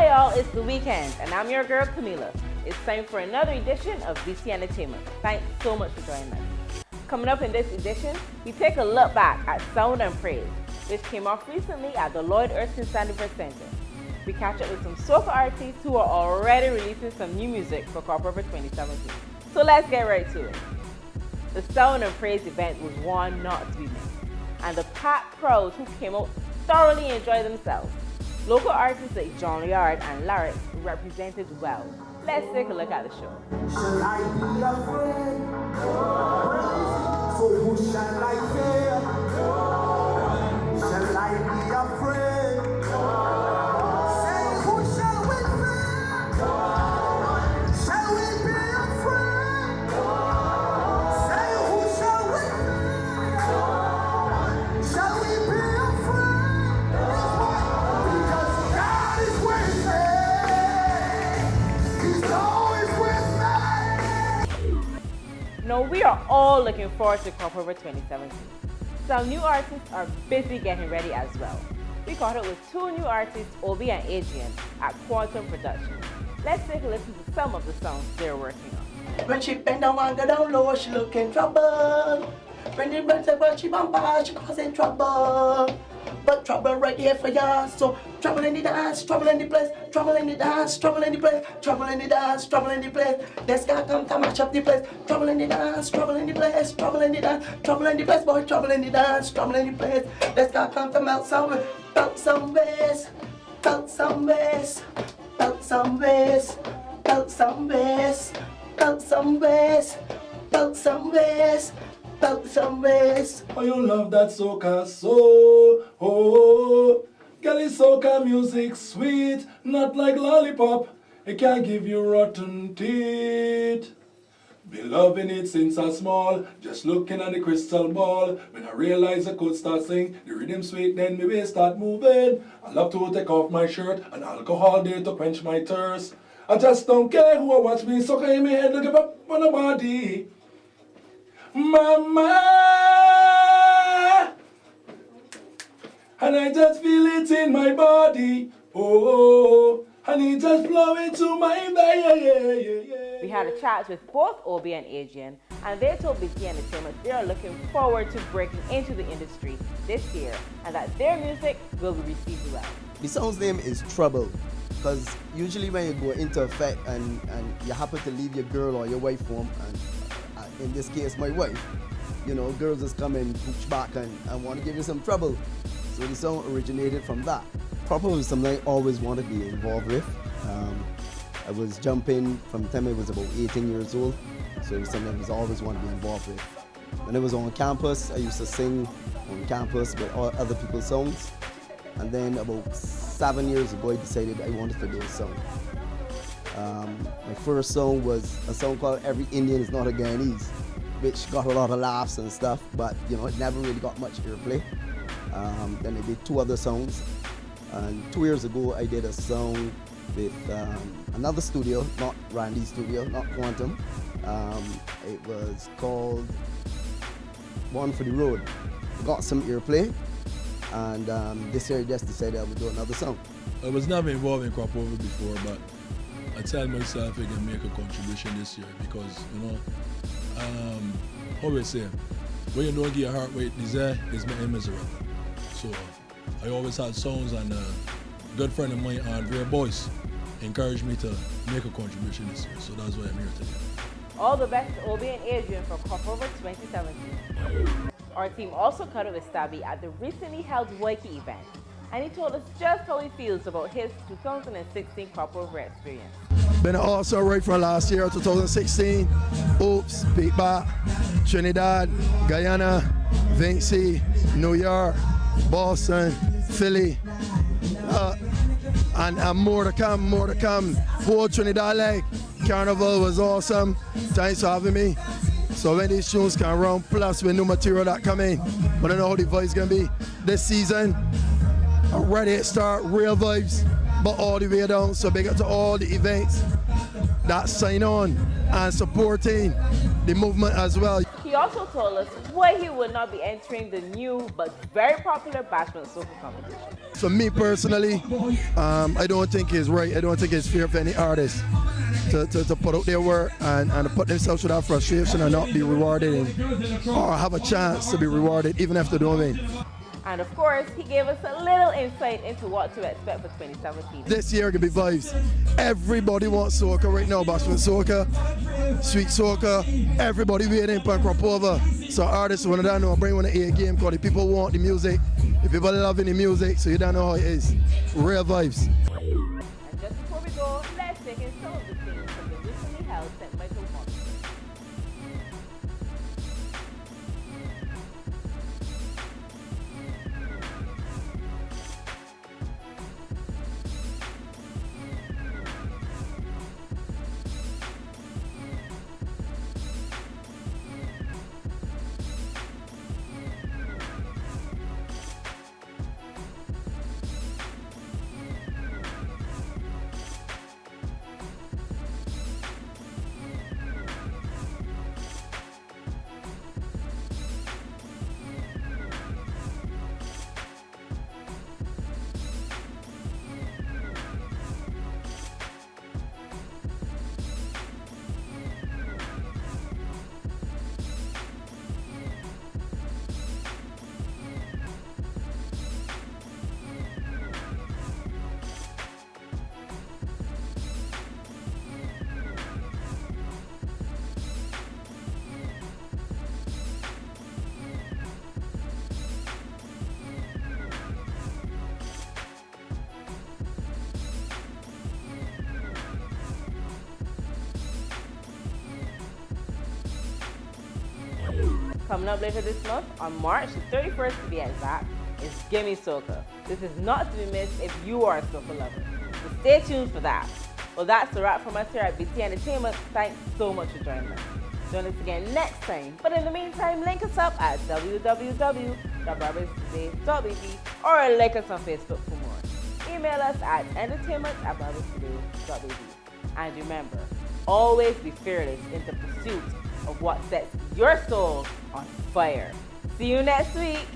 Hi y'all, it's the weekend, and I'm your girl Camila. It's time for another edition of DC Entertainment. Thanks so much for joining us. Coming up in this edition, we take a look back at Sound and Praise, which came off recently at the Lloyd Erskine Sandifer Center. We catch up with some soca artists who are already releasing some new music for Crop Over 2017. So let's get right to it. The Sound and Praise event was one not to be missed, and the packed crowds who came out thoroughly enjoyed themselves. Local artists like John Yard and Larry represented well. Let's take a look at the show. Shall I be afraid? So who shall I fear? Shall I be afraid? Say who shall we fear? Shall we be afraid? Say who shall we fear? Shall we be afraid? Because God is with me. He's always with me. Now, we are all looking forward to Crop Over 2017. Some new artists are busy getting ready as well. We caught up with two new artists, Obi and Adrian, at Quantum Productions. Let's take a listen to some of the songs they're working on. When she bend down and go down low, she look in trouble. When the birds say when she bumper, she causing trouble. But trouble right here for ya. So trouble in the dance, trouble in the place, trouble in the dance, trouble in the place, trouble in the dance, trouble in the place. This guy come to match up the place. Trouble in the dance, trouble in the place, trouble in the dance, trouble in the place, boy, trouble in the dance, trouble in the place. This guy come to melt some bass, belt some bass, belt some bass, belt some bass, belt some bass, belt some bass. Belt some bass. Oh, you love that soca so, oh, girl, is soca music sweet, not like lollipop. It can give you rotten teeth. Been loving it since I small, just looking at the crystal ball. When I realize I could start sing, the rhythm sweet, then my waist start moving. I love to take off my shirt and alcohol there to quench my thirst. I just don't care who watch me soca in my head, to give up on the body. Mama, and I just feel it in my body. Oh, and it just flow into my veins. We had a chat with both Obi and Adrian, and they told BC Entertainment they are looking forward to breaking into the industry this year, and that their music will be received well. The song's name is Trouble, because usually when you go into effect and you happen to leave your girl or your wife home, and in this case my wife, you know, girls just come and push back and want to give you some trouble. So the song originated from that. Trouble was something I always wanted to be involved with. I was jumping from the time I was about 18 years old, so it was something I was always wanted to be involved with. When I was on campus, I used to sing on campus with all other people's songs, and then about 7 years ago I decided I wanted to do a song. My first song was a song called Every Indian Is Not a Guyanese, which got a lot of laughs and stuff, but you know, it never really got much airplay. Then I did two other songs, and 2 years ago I did a song with another studio, not Randy's studio, not Quantum. It was called One for the Road. It got some airplay, and this year I just decided I would do another song. I was never involved in Crop Over before, but I tell myself I can make a contribution this year because, you know, how do I say, when you don't get your heart what it desire, it's miserable. So I always had songs, and a good friend of mine, Andrea Boyce, encouraged me to make a contribution this year. So that's why I'm here today. All the best to Obi and Adrian for Crop Over 2017. Our team also caught up with Stabby at the recently held Waikiki event, and he told us just how he feels about his 2016 Crop Over experience. Been an all-star right from last year, 2016. Oops, Pete Bot, Trinidad, Guyana, Vinci, New York, Boston, Philly, and more to come, more to come. Whole Trinidad leg. Carnival was awesome. Thanks for having me. So when these tunes can run, plus with new material that come in, but I know how the vibes gonna be this season. I'm ready to start real vibes, but all the way down. So big up to all the events that sign on and supporting the movement as well. He He also told us why he would not be entering the new but very popular Bashment Soca competition. For me personally, I don't think it's right. I don't think it's fair for any artist to put out their work and put themselves through that frustration and not be rewarded or have a chance to be rewarded even if they don't win. And of course, he gave us a little insight into what to expect for 2017. This year can be vibes. Everybody wants soca right now. Bashment soca, sweet soca. Everybody waiting for crop over. So artists want to know bring on the A game because the people want the music. The people loving the music, so you don't know how it is. Real vibes. And just before we go, let's take in some of the things from the recently held St. Michael Concert. Coming up later this month, on March the 31st to be exact, is Gimme Soca. This is not to be missed if you are a soca lover. So stay tuned for that. Well, that's the wrap from us here at BT Entertainment. Thanks so much for joining us. Join us again next time. But in the meantime, link us up at www.barbadostoday.bb or like us on Facebook for more. Email us at entertainment@barbadostoday.bb. And remember, always be fearless in the pursuit of what sets your soul on fire. See you next week.